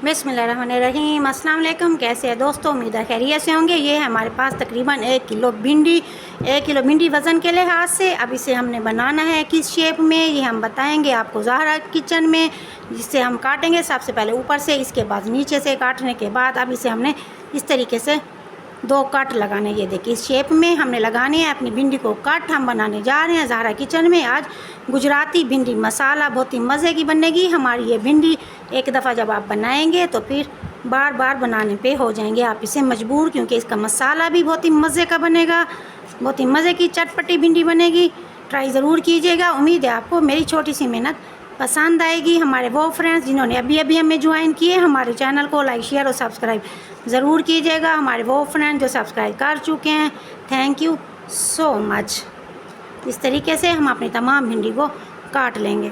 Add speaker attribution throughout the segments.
Speaker 1: बिस्मिल्लाहिर्रहमानिर्रहीम। अस्सलाम वालेकुम। कैसे हैं दोस्तों? उम्मीद है खैरियत से होंगे। ये है हमारे पास तकरीबन 1 किलो भिंडी। 1 किलो भिंडी वज़न के लिहाज से अब इसे हमने बनाना है किस शेप में, ये हम बताएंगे आपको ज़हरा किचन में। जिससे हम काटेंगे सबसे पहले ऊपर से, इसके बाद नीचे से। काटने के बाद अब इसे हमने इस तरीके से 2 कट लगाने। ये देखिए इस शेप में हमने लगाने हैं अपनी भिंडी को कट। हम बनाने जा रहे हैं ज़हरा किचन में आज गुजराती भिंडी मसाला। बहुत ही मज़े की बनेगी हमारी ये भिंडी। एक दफ़ा जब आप बनाएंगे तो फिर बार बार बनाने पे हो जाएंगे आप इसे मजबूर, क्योंकि इसका मसाला भी बहुत ही मज़े का बनेगा। बहुत ही मज़े की चटपटी भिंडी बनेगी। ट्राई ज़रूर कीजिएगा। उम्मीद है आपको मेरी छोटी सी मेहनत पसंद आएगी। हमारे वो फ्रेंड्स जिन्होंने अभी अभी हमें ज्वाइन किए, हमारे चैनल को लाइक शेयर और सब्सक्राइब ज़रूर कीजिएगा। हमारे वो फ्रेंड्स जो सब्सक्राइब कर चुके हैं, थैंक यू सो मच। इस तरीके से हम अपनी तमाम भिंडी को काट लेंगे।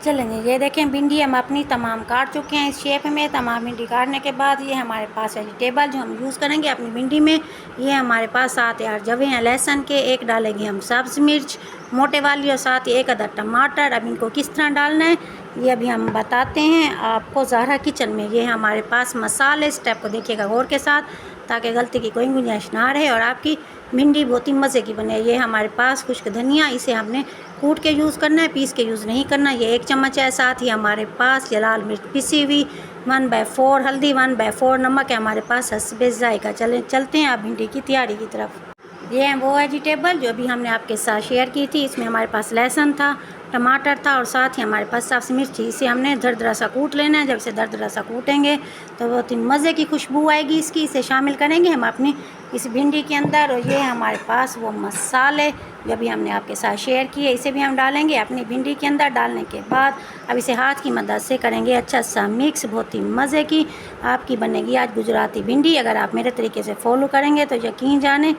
Speaker 1: चलेंगे, ये देखें भिंडी हम अपनी तमाम काट चुके हैं इस शेप में। तमाम भिंडी काटने के बाद ये हमारे पास वेजिटेबल जो हम यूज़ करेंगे अपनी भिंडी में, ये हमारे पास 7 या 8 जवे हैं लहसुन के। 1 डालेंगे हम सब्ज़ मिर्च मोटे वाली, और साथ ही 1 अदद टमाटर। अब इनको किस तरह डालना है ये अभी हम बताते हैं आपको ज़हरा किचन में। ये हमारे पास मसाले, स्टेप को देखिएगा गौर के साथ ताकि गलती की कोई गुंजाइश ना रहे और आपकी भिंडी बहुत ही मज़े की बने। ये हमारे पास खुश्क धनिया, इसे हमने कूट के यूज़ करना है, पीस के यूज़ नहीं करना। ये 1 चम्मच है। साथ ही हमारे पास लाल मिर्च पिसी हुई 1/4, हल्दी 1/4, नमक है हमारे पास हस्बे ज़ायका। चलते हैं आप भिंडी की तैयारी की तरफ। ये हैं वो वेजिटेबल जो अभी हमने आपके साथ शेयर की थी। इसमें हमारे पास लहसुन था, टमाटर था और साथ ही हमारे पास सब्ज़ मिर्ची। इसे हमने दरदरा सा कूट लेना है। जब इसे दरदरा सा कूटेंगे तो बहुत ही मज़े की खुशबू आएगी इसकी। इसे शामिल करेंगे हम अपनी इस भिंडी के अंदर। और ये हमारे पास वो मसाले जो अभी हमने आपके साथ शेयर किए, इसे भी हम डालेंगे अपनी भिंडी के अंदर। डालने के बाद अब इसे हाथ की मदद से करेंगे अच्छा सा मिक्स। बहुत ही मज़े की आपकी बनेगी आज गुजराती भिंडी। अगर आप मेरे तरीके से फॉलो करेंगे तो यकीन जाने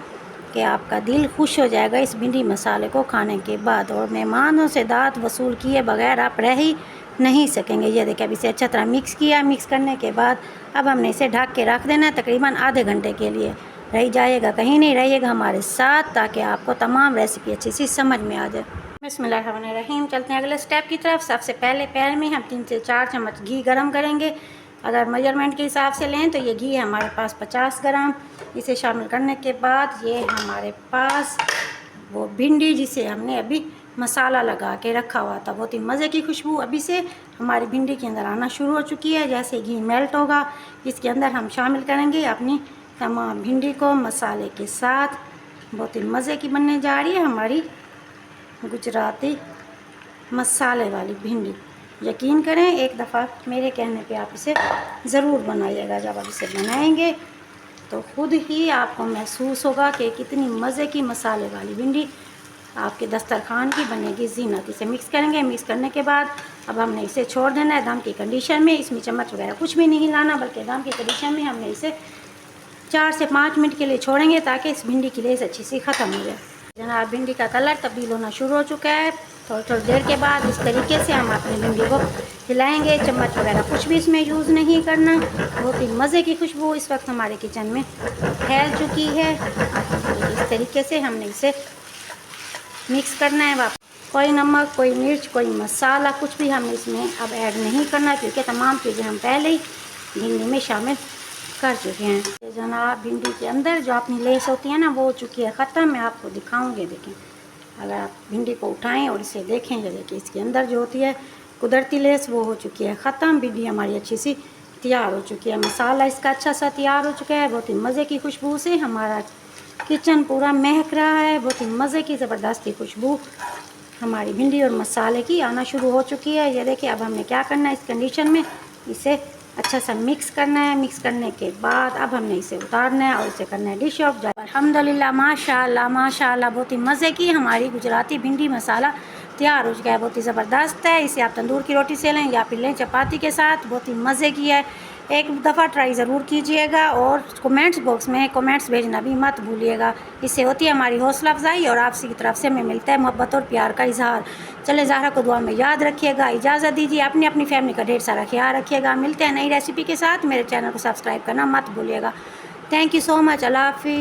Speaker 1: कि आपका दिल खुश हो जाएगा इस भिंडी मसाले को खाने के बाद। और मेहमानों से दाद वसूल किए बगैर आप रह ही नहीं सकेंगे। ये देखिए अब इसे अच्छा तरह मिक्स किया। मिक्स करने के बाद अब हमने इसे ढक के रख देना है तकरीबन आधे घंटे के लिए। रह जाइएगा, कहीं नहीं रहिएगा हमारे साथ, ताकि आपको तमाम रेसिपी अच्छी सी समझ में आ जाए। बिस्मिल्लाहिर्रहमानिर्रहीम। चलते हैं अगले स्टेप की तरफ। सबसे पहले पैन में हम 3 से 4 चम्मच घी गरम करेंगे। अगर मेजरमेंट के हिसाब से लें तो ये घी है हमारे पास 50 ग्राम। इसे शामिल करने के बाद ये हमारे पास वो भिंडी जिसे हमने अभी मसाला लगा के रखा हुआ था, बहुत ही मज़े की खुशबू अभी से हमारी भिंडी के अंदर आना शुरू हो चुकी है। जैसे घी मेल्ट होगा इसके अंदर हम शामिल करेंगे अपनी तमाम भिंडी को मसाले के साथ। बहुत ही मज़े की बनने जा रही है हमारी गुजराती मसाले वाली भिंडी। यकीन करें, एक दफ़ा मेरे कहने पे आप इसे ज़रूर बनाइएगा। जब आप इसे बनाएंगे तो ख़ुद ही आपको महसूस होगा कि कितनी मज़े की मसाले वाली भिंडी आपके दस्तरखान की बनेगी ज़ीनत। इसे मिक्स करेंगे। मिक्स करने के बाद अब हमने इसे छोड़ देना है दम की कंडीशन में। इसमें चम्मच वगैरह कुछ भी नहीं लाना, बल्कि दम की कंडीशन में हमने इसे 4 से 5 मिनट के लिए छोड़ेंगे ताकि इस भिंडी की लेस अच्छी सी ख़त्म हो जाए। जनाब भिंडी का कलर तब्दील होना शुरू हो चुका है। थोड़ी देर के बाद इस तरीके से हम अपनी भिंडी को हिलाएंगे। चम्मच वगैरह कुछ भी इसमें यूज़ नहीं करना। बहुत ही मज़े की खुशबू इस वक्त हमारे किचन में फैल चुकी है। इस तरीके से हमने इसे मिक्स करना है। कोई नमक, कोई मिर्च, कोई मसाला कुछ भी हमें इसमें अब ऐड नहीं करना, क्योंकि तमाम चीज़ें हम पहले ही भिंडी में शामिल कर चुके हैं। जनाब भिंडी के अंदर जो अपनी लेस होती है ना, वो हो चुकी है ख़त्म। मैं आपको दिखाऊंगी। देखें, अगर आप भिंडी को उठाएं और इसे देखें, ये देखिए इसके अंदर जो होती है कुदरती लेस वो हो चुकी है ख़त्म। भिंडी हमारी अच्छी सी तैयार हो चुकी है। मसाला इसका अच्छा सा तैयार हो चुका है। बहुत ही मज़े की खुशबू से हमारा किचन पूरा महक रहा है। बहुत ही मज़े की ज़बरदस्ती खुशबू हमारी भिंडी और मसाले की आना शुरू हो चुकी है। ये देखिए अब हमने क्या करना है, इस कंडीशन में इसे अच्छा सा मिक्स करना है। मिक्स करने के बाद अब हमने इसे उतारना है और इसे करना है डिश ऑफ। अल्हम्दुलिल्लाह, माशाअल्लाह माशाअल्लाह, बहुत ही मज़े की हमारी गुजराती भिंडी मसाला तैयार हो चुका है। बहुत ही ज़बरदस्त है। इसे आप तंदूर की रोटी से लें या फिर लें चपाती के साथ। बहुत ही मज़े की है। एक दफ़ा ट्राई ज़रूर कीजिएगा और कमेंट्स बॉक्स में कमेंट्स भेजना भी मत भूलिएगा। इससे होती है हमारी हौसला अफजाई और आपसी की तरफ से हमें मिलता है मोहब्बत और प्यार का इजहार। चले ज़हरा को दुआ में याद रखिएगा। इजाज़त दीजिए। अपनी अपनी फैमिली का ढेर सारा ख्याल रखिएगा। मिलते हैं नई रेसिपी के साथ। मेरे चैनल को सब्सक्राइब करना मत भूलिएगा। Thank you so much. अल्लाह हाफिज़।